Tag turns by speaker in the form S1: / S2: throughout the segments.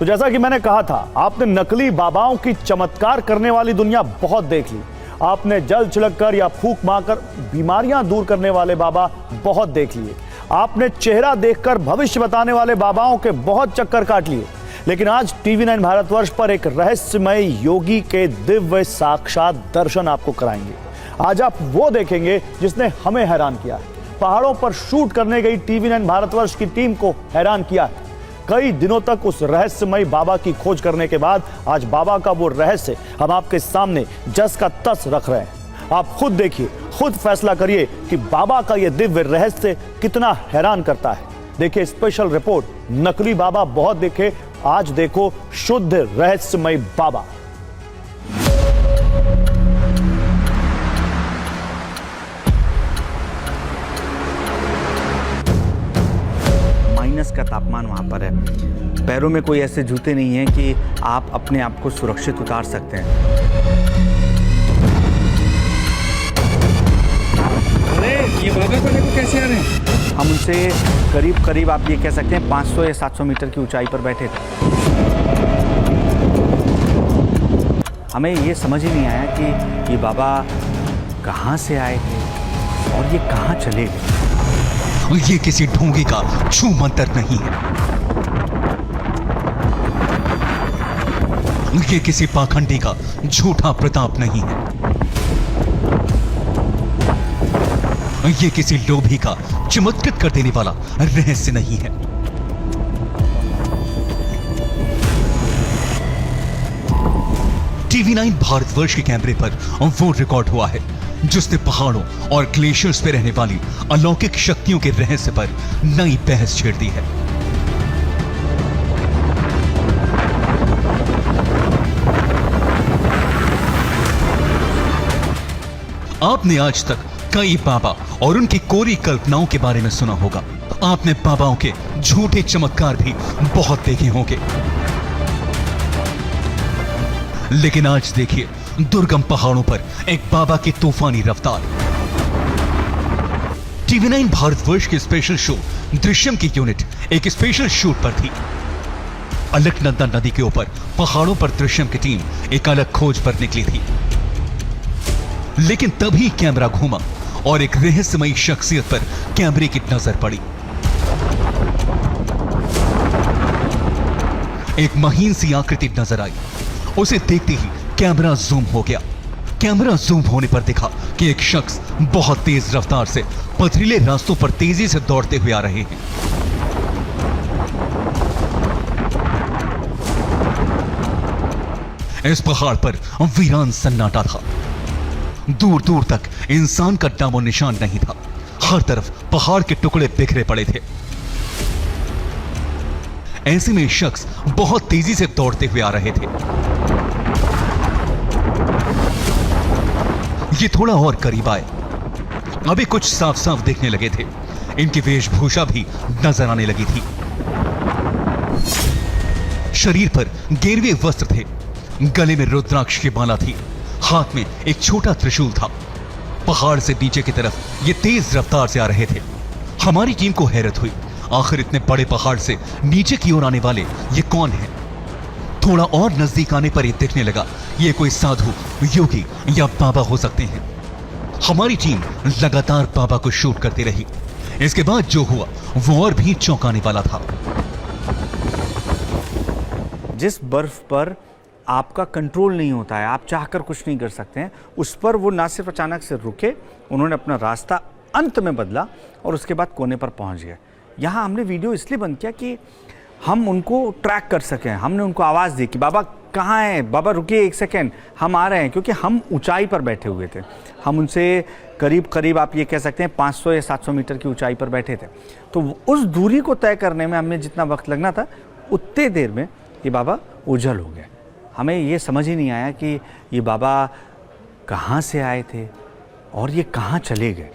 S1: तो जैसा कि मैंने कहा था, आपने नकली बाबाओं की चमत्कार करने वाली दुनिया बहुत देख ली। आपने जल छिड़क कर या फूंक मारकर बीमारियां दूर करने वाले बाबा बहुत देख लिए। आपने चेहरा देखकर भविष्य बताने वाले बाबाओं के बहुत चक्कर काट लिए। लेकिन आज TV9 भारतवर्ष पर एक रहस्यमय योगी के दिव्य साक्षात दर्शन आपको कराएंगे। आज आप वो देखेंगे जिसने हमें हैरान किया है। पहाड़ों पर शूट करने गई TV9 भारतवर्ष की टीम को हैरान किया है। कई दिनों तक उस रहस्यमय बाबा की खोज करने के बाद आज बाबा का वो रहस्य हम आपके सामने जस का तस रख रहे हैं। आप खुद देखिए, खुद फैसला करिए कि बाबा का ये दिव्य रहस्य कितना हैरान करता है। देखिए स्पेशल रिपोर्ट, नकली बाबा बहुत देखे, आज देखो शुद्ध रहस्यमय बाबा।
S2: माइनस का तापमान वहाँ पर है। पैरों में कोई ऐसे जूते नहीं हैं कि आप अपने आप को सुरक्षित उतार सकते हैं।
S3: अरे ये बाबा को देखो कैसे आ रहे हैं।
S2: हम उनसे करीब करीब आप ये कह सकते हैं 500 या 700 मीटर की ऊंचाई पर बैठे थे। हमें ये समझ ही नहीं आया कि ये बाबा कहाँ से आए थे और ये कहाँ चले गए।
S4: ये किसी ढोंगी का छू मंतर नहीं है। ये किसी पाखंडी का झूठा प्रताप नहीं है। ये किसी लोभी का चमत्कृत कर देने वाला रहस्य नहीं है। TV9 भारतवर्ष के कैमरे पर वो रिकॉर्ड हुआ है जिसने पहाड़ों और ग्लेशियर्स पे रहने वाली अलौकिक शक्तियों के रहस्य पर नई बहस छेड़ दी है। आपने आज तक कई बाबा और उनकी कोरी कल्पनाओं के बारे में सुना होगा। आपने बाबाओं के झूठे चमत्कार भी बहुत देखे होंगे। लेकिन आज देखिए दुर्गम पहाड़ों पर एक बाबा की तूफानी रफ्तार। TV9 भारतवर्ष के स्पेशल शो दृश्यम की यूनिट एक स्पेशल शूट पर थी। अलकनंदा नदी के ऊपर पहाड़ों पर दृश्यम की टीम एक अलग खोज पर निकली थी। लेकिन तभी कैमरा घूमा और एक रहस्यमयी शख्सियत पर कैमरे की नजर पड़ी। एक महीन सी आकृति नजर आई। उसे देखते ही कैमरा जूम हो गया। कैमरा जूम होने पर दिखा कि एक शख्स बहुत तेज रफ्तार से पथरीले रास्तों पर तेजी से दौड़ते हुए आ रहे हैं। इस पहाड़ पर वीरान सन्नाटा था। दूर दूर तक इंसान का नामो निशान नहीं था। हर तरफ पहाड़ के टुकड़े बिखरे पड़े थे। ऐसे में शख्स बहुत तेजी से दौड़ते हुए आ रहे थे। ये थोड़ा और करीब आए। अभी कुछ साफ साफ देखने लगे थे। इनकी वेशभूषा भी नजर आने लगी थी। शरीर पर गेरुए वस्त्र थे। गले में रुद्राक्ष की माला थी। हाथ में एक छोटा त्रिशूल था। पहाड़ से नीचे की तरफ ये तेज रफ्तार से आ रहे थे। हमारी टीम को हैरत हुई, आखिर इतने बड़े पहाड़ से नीचे की ओर आने वाले ये कौन है। थोड़ा और नजदीक आने पर यह दिखने लगा ये कोई साधु, योगी या बाबा हो सकते हैं। हमारी टीम लगातार बाबा को शूट करती रही। इसके बाद जो हुआ वो और भी चौंकाने वाला था।
S2: जिस बर्फ पर आपका कंट्रोल नहीं होता है, आप चाहकर कुछ नहीं कर सकते हैं, उस पर वो ना सिर्फ अचानक से रुके, उन्होंने अपना रास्ता अंत में बदला और उसके बाद कोने पर पहुंच गए। यहाँ हमने वीडियो इसलिए बंद किया कि हम उनको ट्रैक कर सकें। हमने उनको आवाज़ दी कि बाबा कहाँ हैं, बाबा रुकिए एक सेकेंड, हम आ रहे हैं, क्योंकि हम ऊंचाई पर बैठे हुए थे। हम उनसे करीब करीब आप ये कह सकते हैं 500 या 700 मीटर की ऊंचाई पर बैठे थे। तो उस दूरी को तय करने में हमें जितना वक्त लगना था, उतने देर में ये बाबा ओझल हो गए। हमें ये समझ ही नहीं आया कि ये बाबा कहाँ से आए थे और ये कहाँ चले गए।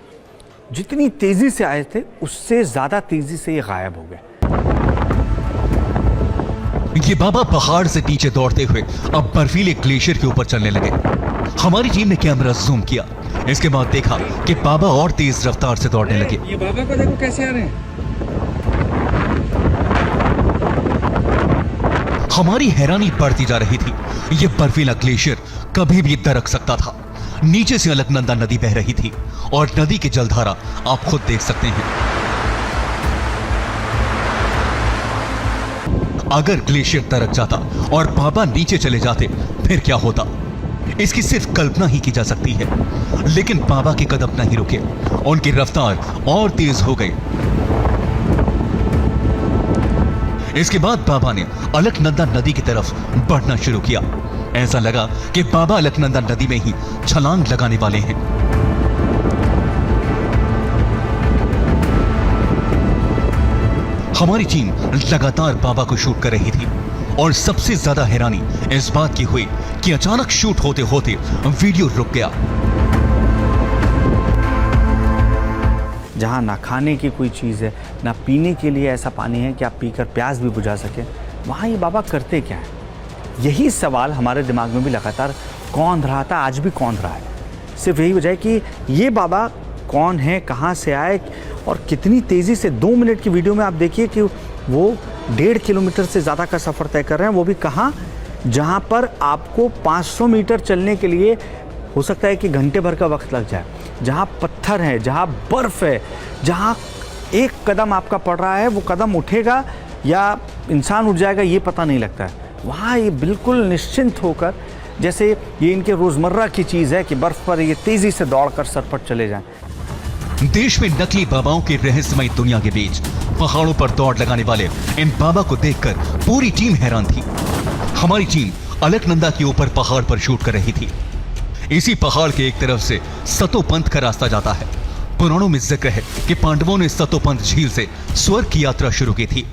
S2: जितनी तेज़ी से आए थे उससे ज़्यादा तेज़ी से ये गायब हो गए।
S4: ये बाबा पहाड़ से नीचे दौड़ते हुए अब बर्फीले ग्लेशियर के ऊपर चलने लगे। हमारी टीम ने कैमरा जूम किया। इसके बाद देखा कि बाबा और तेज रफ्तार से दौड़ने लगे।
S3: ये बाबा को देखो कैसे आ रहे हैं।
S4: हमारी हैरानी बढ़ती जा रही थी। यह बर्फीला ग्लेशियर कभी भी दरक सकता था। नीचे से अलकनंदा नदी बह रही थी और नदी की जलधारा आप खुद देख सकते हैं। अगर ग्लेशियर दरक जाता और बाबा नीचे चले जाते फिर क्या होता, इसकी सिर्फ कल्पना ही की जा सकती है। लेकिन बाबा के कदम नहीं रुके, उनकी रफ्तार और तेज हो गई। इसके बाद बाबा ने अलकनंदा नदी की तरफ बढ़ना शुरू किया। ऐसा लगा कि बाबा अलकनंदा नदी में ही छलांग लगाने वाले हैं। हमारी टीम लगातार बाबा को शूट कर रही थी और सबसे ज्यादा हैरानी इस बात की हुई कि अचानक शूट होते होते वीडियो रुक गया।
S2: जहाँ ना खाने की कोई चीज़ है, ना पीने के लिए ऐसा पानी है कि आप पीकर प्यास भी बुझा सकें, वहाँ ये बाबा करते क्या हैं? यही सवाल हमारे दिमाग में भी लगातार कौंध रहा था, आज भी कौंध रहा है। सिर्फ यही वजह है कि ये बाबा कौन है, कहाँ से आए और कितनी तेज़ी से 2 मिनट की वीडियो में आप देखिए कि वो 1.5 किलोमीटर से ज़्यादा का सफ़र तय कर रहे हैं। वो भी कहाँ? जहाँ पर आपको 500 मीटर चलने के लिए हो सकता है कि घंटे भर का वक्त लग जाए, जहाँ पत्थर है, जहाँ बर्फ़ है, जहाँ एक कदम आपका पड़ रहा है वो कदम उठेगा या इंसान उठ जाएगा ये पता नहीं लगता है। वहाँ ये बिल्कुल निश्चिंत होकर, जैसे ये इनके रोज़मर्रा की चीज़ है कि बर्फ़ पर ये तेज़ी से दौड़कर सरपट चले जाएं।
S4: देश में नकली बाबाओं के रहस्यमय दुनिया के बीच पहाड़ों पर दौड़ लगाने वाले इन बाबा को देखकर पूरी टीम हैरान थी। हमारी टीम अलकनंदा के ऊपर पहाड़ पर शूट कर रही थी। इसी पहाड़ के एक तरफ से सतोपंथ का रास्ता जाता है। पुराणों में जिक्र है कि पांडवों ने सतोपंथ झील से स्वर्ग की यात्रा शुरू की थी।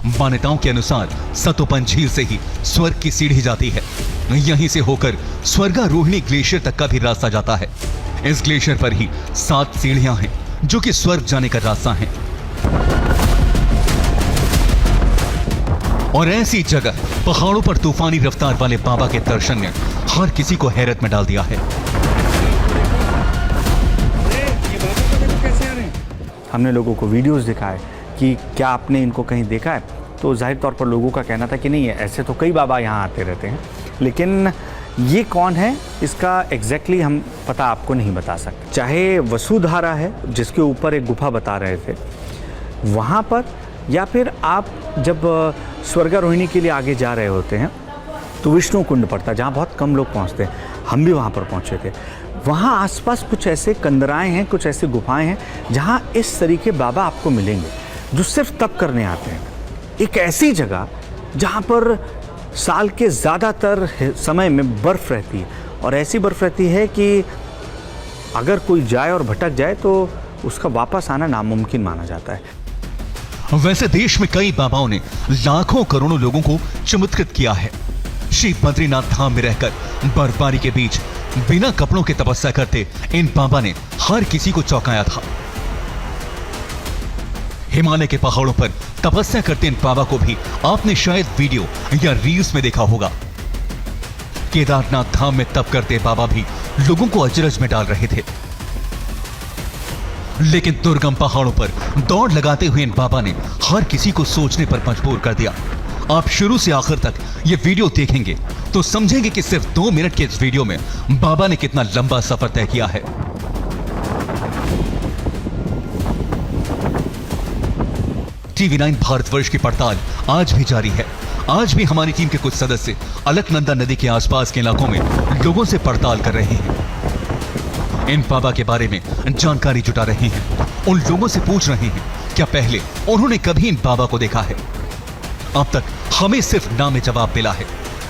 S4: मान्यताओं के अनुसार सतोपंथ झील से ही स्वर्ग की सीढ़ी जाती है। यहीं से होकर स्वर्गारोहिणी ग्लेशियर तक का भी रास्ता जाता है। इस ग्लेशियर पर ही 7 सीढ़ियां हैं जो कि स्वर्ग जाने का रास्ता है। और ऐसी जगह पहाड़ों पर तूफानी रफ्तार वाले बाबा के दर्शन ने हर किसी को हैरत में डाल दिया है।
S3: ये बाबा को देखो कैसे आ रहे हैं।
S2: हमने लोगों को वीडियोस दिखाए कि क्या आपने इनको कहीं देखा है, तो जाहिर तौर पर लोगों का कहना था कि नहीं है, ऐसे तो कई बाबा यहाँ आते रहते हैं, लेकिन ये कौन है इसका एग्जैक्टली हम पता आपको नहीं बता सकते। चाहे वसुधारा है जिसके ऊपर एक गुफा बता रहे थे वहाँ पर, या फिर आप जब स्वर्गारोहिणी के लिए आगे जा रहे होते हैं तो विष्णु कुंड पड़ता है जहाँ बहुत कम लोग पहुँचते हैं। हम भी वहाँ पर पहुँचे थे। वहाँ आसपास कुछ ऐसे कंदराएं हैं, कुछ ऐसी गुफाएं हैं जहाँ इस तरीके बाबा आपको मिलेंगे जो सिर्फ तप करने आते हैं। एक ऐसी जगह जहाँ पर साल के ज़्यादातर समय में बर्फ़ रहती है, और ऐसी बर्फ़ रहती है कि अगर कोई जाए और भटक जाए तो उसका वापस आना नामुमकिन माना जाता है।
S4: वैसे देश में कई बाबाओं ने लाखों करोड़ों लोगों को चमत्कृत किया है। श्री बद्रीनाथ धाम में रहकर बर्फबारी के बीच बिना कपड़ों के तपस्या करते इन बाबा ने हर किसी को चौंकाया था। हिमालय के पहाड़ों पर तपस्या करते इन बाबा को भी आपने शायद वीडियो या रील्स में देखा होगा। केदारनाथ धाम में तप करते बाबा भी लोगों को अचरज में डाल रहे थे। लेकिन दुर्गम पहाड़ों पर दौड़ लगाते हुए इन बाबा ने हर किसी को सोचने पर मजबूर कर दिया। आप शुरू से आखिर तक ये वीडियो देखेंगे तो समझेंगे कि सिर्फ 2 मिनट के इस वीडियो में बाबा ने कितना लंबा सफर तय किया है। TV9 भारतवर्ष की पड़ताल आज भी जारी है। आज भी हमारी टीम के कुछ सदस्य अलकनंदा नदी के आसपास के इलाकों में लोगों से पड़ताल कर रहे हैं। इन बाबा के बारे में जानकारी जुटा रहे हैं। उन लोगों से पूछ रहे हैं क्या पहले उन्होंने कभी इन बाबा को देखा है। अब तक हमें सिर्फ नाम जवाब मिला है,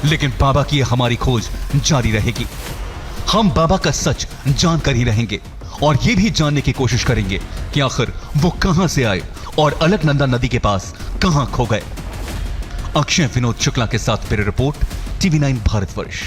S4: लेकिन बाबा की हमारी खोज जारी रहेगी। हम बाबा का सच जानकर ही रहेंगे और ये भी जानने की कोशिश करेंगे कि आखिर वो कहां से आए और अलकनंदा नदी के पास कहां खो गए। अक्षय विनोद शुक्ला के साथ ब्यूरो रिपोर्ट, TV9 भारतवर्ष।